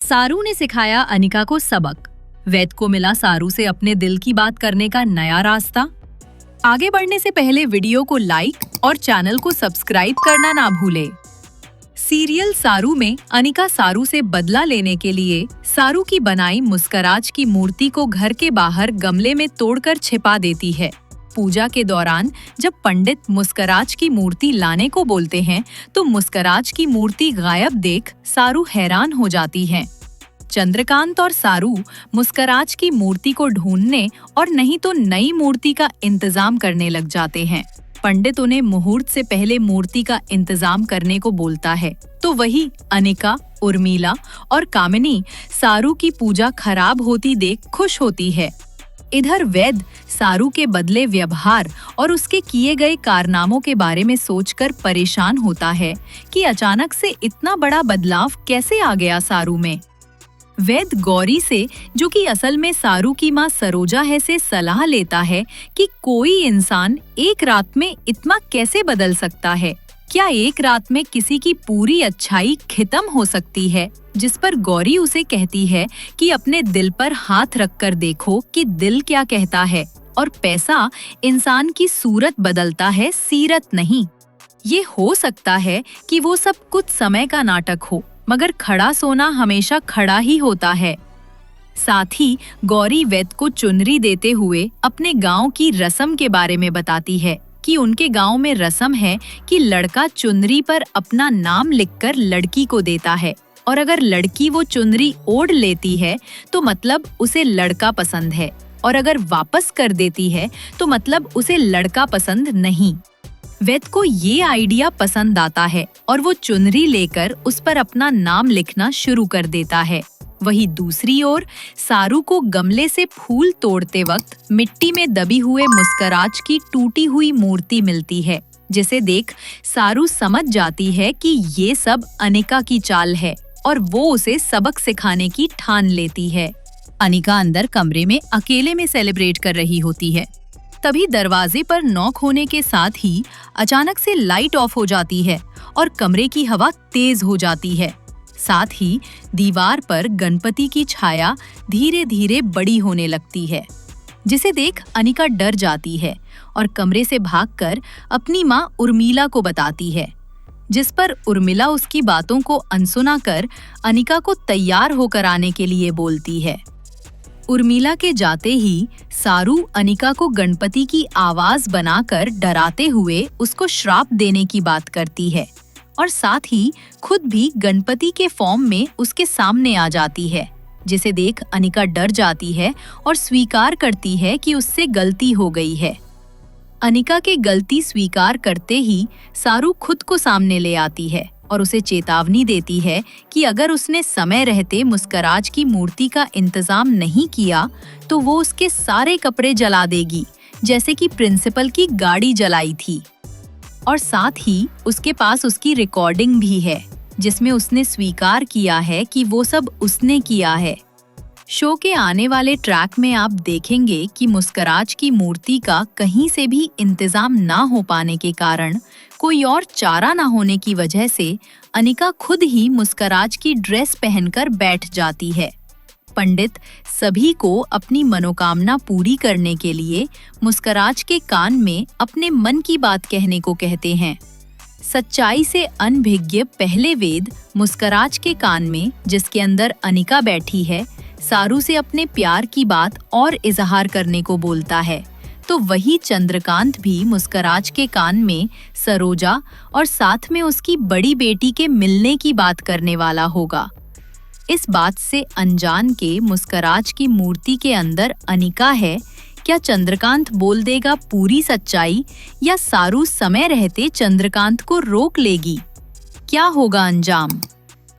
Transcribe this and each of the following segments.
सारू ने सिखाया अनिका को सबक। वैद को मिला सारू से अपने दिल की बात करने का नया रास्ता। आगे बढ़ने से पहले वीडियो को लाइक और चैनल को सब्सक्राइब करना ना भूले। सीरियल सारू में अनिका सारू से बदला लेने के लिए सारू की बनाई मुस्कराज की मूर्ति को घर के बाहर गमले में तोड़कर छिपा देती है। पूजा के दौरान जब पंडित मुस्कराज की मूर्ति लाने को बोलते हैं तो मुस्कराज की मूर्ति गायब देख सारू हैरान हो जाती है। चंद्रकांत और सारू मुस्कराज की मूर्ति को ढूंढने और नहीं तो नई मूर्ति का इंतजाम करने लग जाते हैं। पंडित उन्हें मुहूर्त से पहले मूर्ति का इंतजाम करने को बोलता है तो वही अनिका, उर्मिला और कामिनी सारू की पूजा खराब होती देख खुश होती है। इधर वैद सारू के बदले व्यवहार और उसके किए गए कारनामों के बारे में सोचकर परेशान होता है कि अचानक से इतना बड़ा बदलाव कैसे आ गया सारू में। वैद गौरी से, जो कि असल में सारू की मां सरोजा है, से सलाह लेता है कि कोई इंसान एक रात में इतना कैसे बदल सकता है। क्या एक रात में किसी की पूरी अच्छाई खत्म हो सकती है? जिस पर गौरी उसे कहती है कि अपने दिल पर हाथ रखकर देखो कि दिल क्या कहता है, और पैसा इंसान की सूरत बदलता है, सीरत नहीं। ये हो सकता है कि वो सब कुछ समय का नाटक हो, मगर खड़ा सोना हमेशा खड़ा ही होता है। साथ ही गौरी वैद को चुनरी देते हुए अपने गांव की रस्म के बारे में बताती है कि उनके गांव में रस्म है कि लड़का चुनरी पर अपना नाम लिखकर लड़की को देता है, और अगर लड़की वो चुनरी ओढ़ लेती है तो मतलब उसे लड़का पसंद है, और अगर वापस कर देती है तो मतलब उसे लड़का पसंद नहीं। वैद को ये आइडिया पसंद आता है और वो चुनरी लेकर उस पर अपना नाम लिखना शुरू कर देता है। वहीं दूसरी ओर सारू को गमले से फूल तोड़ते वक्त मिट्टी में दबी हुए मुस्कराज की टूटी हुई मूर्ति मिलती है, जिसे देख सारू समझ जाती है कि ये सब अनिका की चाल है और वो उसे सबक सिखाने की ठान लेती है। अनिका अंदर कमरे में अकेले में सेलिब्रेट कर रही होती है। तभी दरवाजे पर नॉक होने के साथ ही अचानक से लाइट ऑफ हो जाती है और कमरे की हवा तेज हो जाती है। साथ ही दीवार पर गणपति की छाया धीरे धीरे बड़ी होने लगती है, जिसे देख अनिका डर जाती है और कमरे से भागकर अपनी मां उर्मिला को बताती है, जिस पर उर्मिला उसकी बातों को अनसुना कर अनिका को तैयार होकर आने के लिए बोलती है। उर्मिला के जाते ही सारू अनिका को गणपति की आवाज बनाकर डराते हुए उसको श्राप देने की बात करती है और साथ ही खुद भी गणपति के फॉर्म में उसके सामने आ जाती है, जिसे देख अनिका डर जाती है और स्वीकार करती है कि उससे गलती हो गई है। अनिका के गलती स्वीकार करते ही सारू खुद को सामने ले आती है और उसे चेतावनी देती है कि अगर उसने समय रहते मुस्कराज की मूर्ति का इंतजाम नहीं किया तो वो उसके सारे कपड़े जला देगी, जैसे कि प्रिंसिपल की गाड़ी जलाई थी। और साथ ही उसके पास उसकी रिकॉर्डिंग भी है, जिसमें उसने स्वीकार किया है कि वो सब उसने किया है। शो के आने वाले ट्रैक में आप देखेंगे कि मुस्कराज की मूर्ति का कहीं से भी इंतजाम ना हो पाने के कारण, कोई और चारा ना होने की वजह से अनिका खुद ही मुस्कराज की ड्रेस पहनकर बैठ जाती है। पंडित सभी को अपनी मनोकामना पूरी करने के लिए मुस्कराज के कान में अपने मन की बात कहने को कहते हैं। सच्चाई से अनभिज्ञ पहले वेद मुस्कराज के कान में, जिसके अंदर अनिका बैठी है, सारू से अपने प्यार की बात और इजहार करने को बोलता है, तो वही चंद्रकांत भी मुस्कराज के कान में सरोजा और साथ में उसकी बड़ी बेटी के मिलने की बात करने वाला होगा। इस बात से अनजान के मुस्कराज की मूर्ति के अंदर अनिका है, क्या चंद्रकांत बोल देगा पूरी सच्चाई या सारू समय रहते चंद्रकांत को रोक लेगी? क्या होगा अंजाम?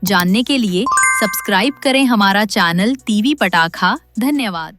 जानने के लिए सब्सक्राइब करें हमारा चैनल टीवी पटाखा। धन्यवाद।